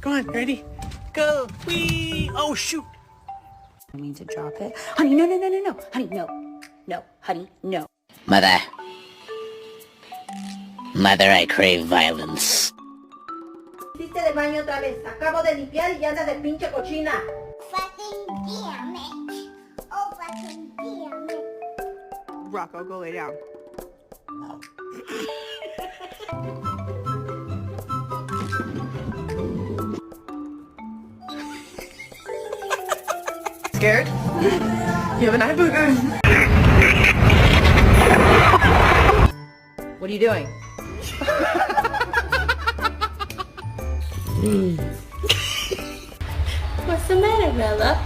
Come on, ready? Go. Whee! Oh, shoot. I mean to drop it. Honey, no. Honey, no. No, honey, no. Mother. Mother, I crave violence. Hiciste de baño otra vez. Acabo de limpiar y ya andas de pinche cochina. Fucking damn it. Oh, fucking damn it. Rocco, go lay down. Scared? You have an eye booger. What are you doing? What's the matter, Bella?